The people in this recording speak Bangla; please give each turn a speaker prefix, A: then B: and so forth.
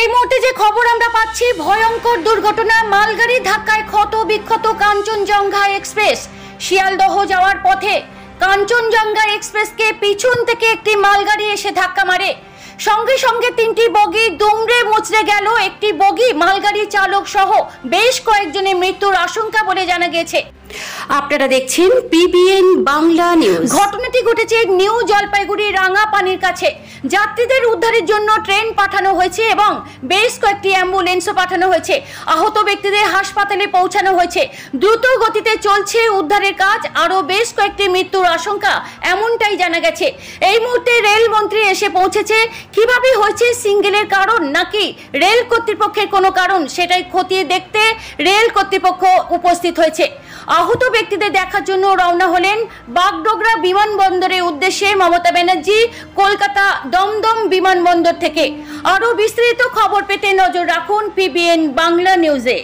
A: এই মুহূর্তে যে খবর আমরা পাচ্ছি, ভয়ঙ্কর দুর্ঘটনা, মালগাড়ি ধাক্কায় ক্ষত বিক্ষত কাঞ্চনজঙ্ঘা এক্সপ্রেস। শিয়ালদহ যাওয়ার পথে কাঞ্চনজঙ্ঘা এক্সপ্রেসকে পিছন থেকে একটি মালগাড়ি এসে ধাক্কা মারে। সঙ্গে সঙ্গে তিনটি বগি দুমড়ে মুচড়ে গেল। একটি বগি মালগাড়ি চালক সহ বেশ কয়েকজনের মৃত্যুর আশঙ্কা বলে জানা গেছে।
B: আপনারা দেখছেন পিবিএন বাংলা নিউজ।
A: ঘটনাটি ঘটেছে নিউ জলপাইগুড়ি রাঙাপানির কাছে। যাত্রীদের উদ্ধারের জন্য ট্রেন পাঠানো হয়েছে এবং বেশ কয়েকটি অ্যাম্বুলেন্সও পাঠানো হয়েছে। আহত ব্যক্তিদের হাসপাতালে পৌঁছানো হয়েছে। দ্রুত গতিতে চলছে উদ্ধারের কাজ। আরও বেশ কয়েকটি মৃত্যুর আশঙ্কা এমনটাই জানা গেছে। এই মুহূর্তে রেলমন্ত্রী এসে পৌঁছেছে। কিভাবে হয়েছে, সিঙ্গেলের কারণ নাকি রেল কর্তৃপক্ষের কোনো কারণ, সেটাই খতিয়ে দেখতে রেল কর্তৃপক্ষ উপস্থিত হয়েছে। আহত ব্যক্তিদের দেখার জন্য রওনা হলেন বাগডোগরা বিমানবন্দরের উদ্দেশ্যে মমতা ব্যানার্জি কলকাতা দমদম বিমানবন্দর থেকে। আরও বিস্তারিত খবর পেতে নজর রাখুন পিবিএন বাংলা নিউজে।